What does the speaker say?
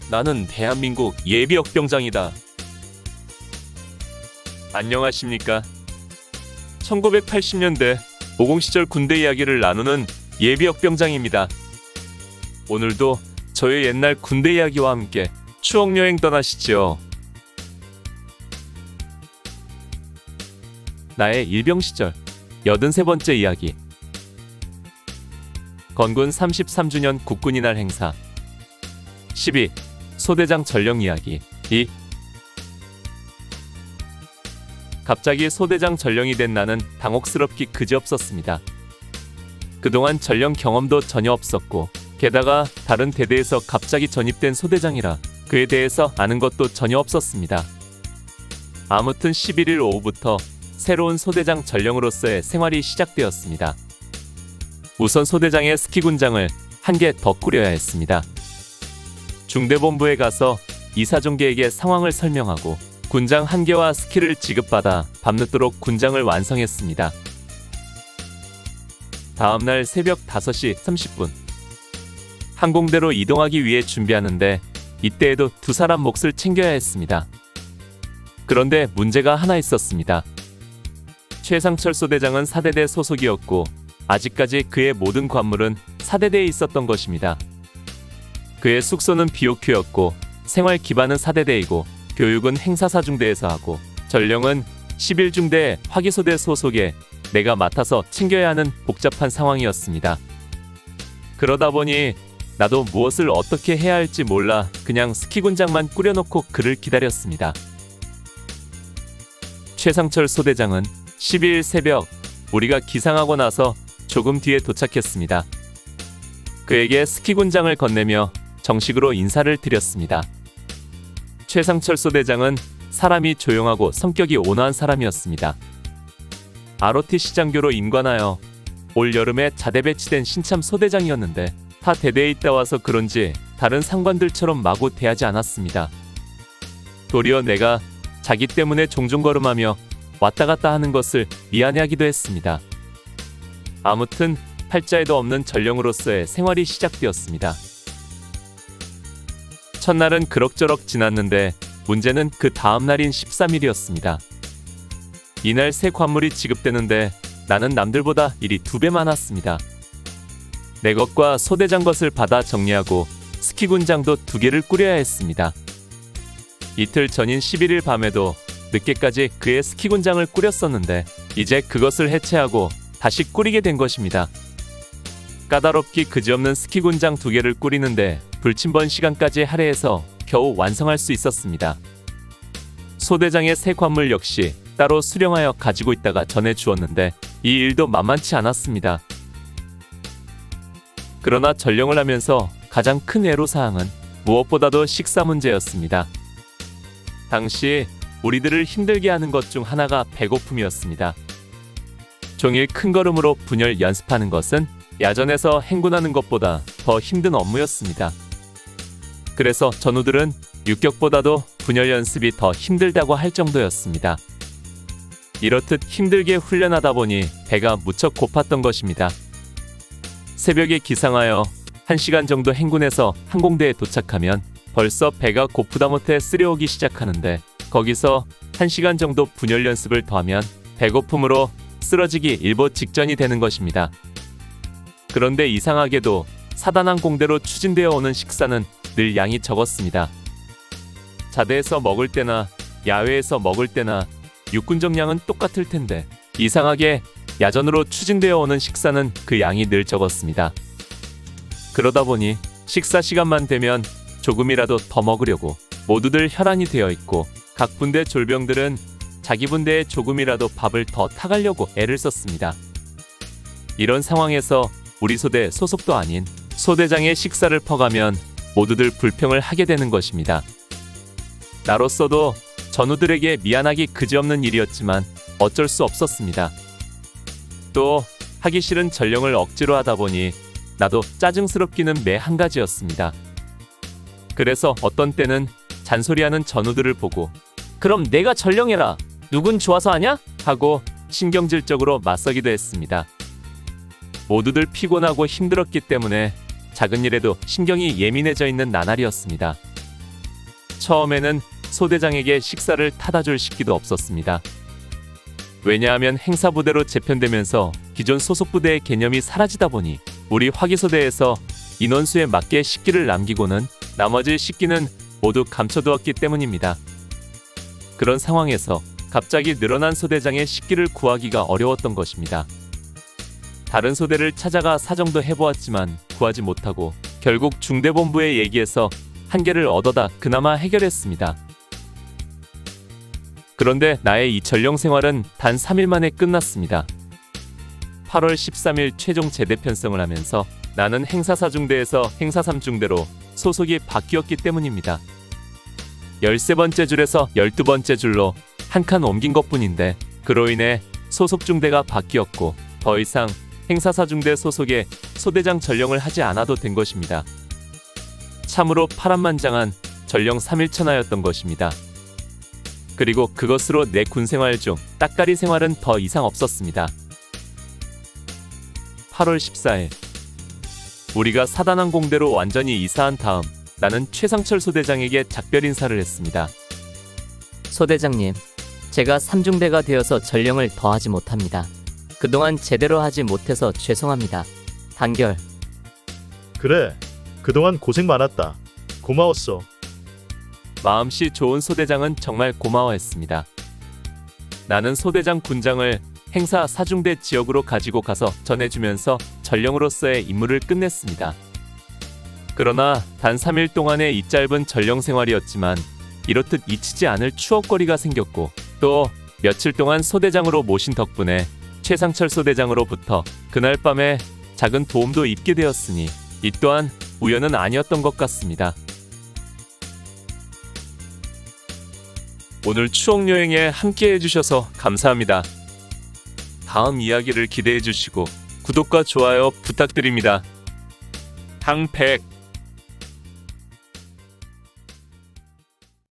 나는 대한민국 예비역병장이다. 안녕하십니까. 1980년대 50 시절 군대 이야기를 나누는 예비역병장입니다. 오늘도 저의 옛날 군대 이야기와 함께 추억여행 떠나시죠. 나의 일병 시절 83번째 이야기. 건군 33주년 국군이날 행사 12. 소대장 전령 이야기 2. 갑자기 소대장 전령이 된 나는 당혹스럽기 그지없었습니다. 그동안 전령 경험도 전혀 없었고 게다가 다른 대대에서 갑자기 전입된 소대장이라 그에 대해서 아는 것도 전혀 없었습니다. 아무튼 11일 오후부터 새로운 소대장 전령으로서의 생활이 시작되었습니다. 우선 소대장의 스키 군장을 한 개 더 꾸려야 했습니다. 중대본부에 가서 이사종계에게 상황을 설명하고 군장 한 개와 스키를 지급받아 밤늦도록 군장을 완성했습니다. 다음날 새벽 5시 30분 항공대로 이동하기 위해 준비하는데 이때에도 두 사람 몫을 챙겨야 했습니다. 그런데 문제가 하나 있었습니다. 최상철 소대장은 사대대 소속이었고 아직까지 그의 모든 관물은 사대대에 있었던 것입니다. 그의 숙소는 비옥휴였고 생활 기반은 사대대이고 교육은 행사사중대에서 하고 전령은 11중대 화기소대 소속에 내가 맡아서 챙겨야 하는 복잡한 상황이었습니다. 그러다 보니 나도 무엇을 어떻게 해야 할지 몰라 그냥 스키 군장만 꾸려놓고 그를 기다렸습니다. 최상철 소대장은 12일 새벽 우리가 기상하고 나서 조금 뒤에 도착했습니다. 그에게 스키 군장을 건네며 정식으로 인사를 드렸습니다. 최상철 소대장은 사람이 조용하고 성격이 온화한 사람이었습니다. ROTC 장교로 임관하여 올 여름에 자대 배치된 신참 소대장이었는데 타 대대에 있다 와서 그런지 다른 상관들처럼 마구 대하지 않았습니다. 도리어 내가 자기 때문에 종종 걸음하며 왔다 갔다 하는 것을 미안해하기도 했습니다. 아무튼 팔자에도 없는 전령으로서의 생활이 시작되었습니다. 첫날은 그럭저럭 지났는데 문제는 그 다음 날인 13일이었습니다. 이날 새 관물이 지급되는데 나는 남들보다 일이 2배 많았습니다. 내 것과 소대장 것을 받아 정리하고 스키 군장도 2개를 꾸려야 했습니다. 이틀 전인 11일 밤에도 늦게까지 그의 스키 군장을 꾸렸었는데 이제 그것을 해체하고 다시 꾸리게 된 것입니다. 까다롭기 그지없는 스키 군장 2개를 꾸리는데 불침번 시간까지 할애해서 겨우 완성할 수 있었습니다. 소대장의 새 관물 역시 따로 수령하여 가지고 있다가 전해주었는데 이 일도 만만치 않았습니다. 그러나 전령을 하면서 가장 큰 애로사항은 무엇보다도 식사 문제였습니다. 당시 우리들을 힘들게 하는 것 중 하나가 배고픔이었습니다. 종일 큰 걸음으로 분열 연습하는 것은 야전에서 행군하는 것보다 더 힘든 업무였습니다. 그래서 전우들은 육격보다도 분열 연습이 더 힘들다고 할 정도였습니다. 이렇듯 힘들게 훈련하다 보니 배가 무척 고팠던 것입니다. 새벽에 기상하여 1시간 정도 행군해서 항공대에 도착하면 벌써 배가 고프다 못해 쓰려오기 시작하는데 거기서 1시간 정도 분열 연습을 더하면 배고픔으로 쓰러지기 일보 직전이 되는 것입니다. 그런데 이상하게도 사단항공대로 추진되어 오는 식사는 늘 양이 적었습니다. 자대에서 먹을 때나 야외에서 먹을 때나 육군정 양은 똑같을 텐데 이상하게 야전으로 추진되어 오는 식사는 그 양이 늘 적었습니다. 그러다 보니 식사 시간만 되면 조금이라도 더 먹으려고 모두들 혈안이 되어 있고 각 분대 졸병들은 자기 분대에 조금이라도 밥을 더 타가려고 애를 썼습니다. 이런 상황에서 우리 소대 소속도 아닌 소대장의 식사를 퍼가면 모두들 불평을 하게 되는 것입니다. 나로서도 전우들에게 미안하기 그지없는 일이었지만 어쩔 수 없었습니다. 또 하기 싫은 전령을 억지로 하다 보니 나도 짜증스럽기는 매 한 가지였습니다. 그래서 어떤 때는 잔소리하는 전우들을 보고 그럼 내가 전령해라. 누군 좋아서 하냐? 하고 신경질적으로 맞서기도 했습니다. 모두들 피곤하고 힘들었기 때문에 작은 일에도 신경이 예민해져 있는 나날이었습니다. 처음에는 소대장에게 식사를 타다 줄 식기도 없었습니다. 왜냐하면 행사부대로 재편되면서 기존 소속부대의 개념이 사라지다 보니 우리 화기소대에서 인원수에 맞게 식기를 남기고는 나머지 식기는 모두 감춰두었기 때문입니다. 그런 상황에서 갑자기 늘어난 소대장의 식기를 구하기가 어려웠던 것입니다. 다른 소대를 찾아가 사정도 해보았지만 구하지 못하고 결국 중대본부에 얘기해서 한 개를 얻어다 그나마 해결했습니다. 그런데 나의 이 전령 생활은 단 3일 만에 끝났습니다. 8월 13일 최종 제대 편성을 하면서 나는 행사 4중대에서 행사 3중대로 소속이 바뀌었기 때문입니다. 13번째 줄에서 12번째 줄로 한 칸 옮긴 것뿐인데 그로 인해 소속 중대가 바뀌었고 더 이상 행사 4중대 소속에 소대장 전령을 하지 않아도 된 것입니다. 참으로 파란만장한 전령 3일천하였던 것입니다. 그리고 그것으로 내 군생활 중 따까리 생활은 더 이상 없었습니다. 8월 14일 우리가 사단항 공대로 완전히 이사한 다음 나는 최상철 소대장에게 작별 인사를 했습니다. 소대장님, 제가 3중대가 되어서 전령을 더하지 못합니다. 그동안 제대로 하지 못해서 죄송합니다. 단결. 그래, 그동안 고생 많았다. 고마웠어. 마음씨 좋은 소대장은 정말 고마워했습니다. 나는 소대장 군장을 행사 4중대 지역으로 가지고 가서 전해주면서 전령으로서의 임무를 끝냈습니다. 그러나 단 3일 동안의 이 짧은 전령 생활이었지만 이렇듯 잊히지 않을 추억거리가 생겼고 또 며칠 동안 소대장으로 모신 덕분에 최상철 소대장으로부터 그날 밤에 작은 도움도 입게 되었으니 이 또한 우연은 아니었던 것 같습니다. 오늘 추억여행에 함께 해주셔서 감사합니다. 다음 이야기를 기대해 주시고 구독과 좋아요 부탁드립니다. 항백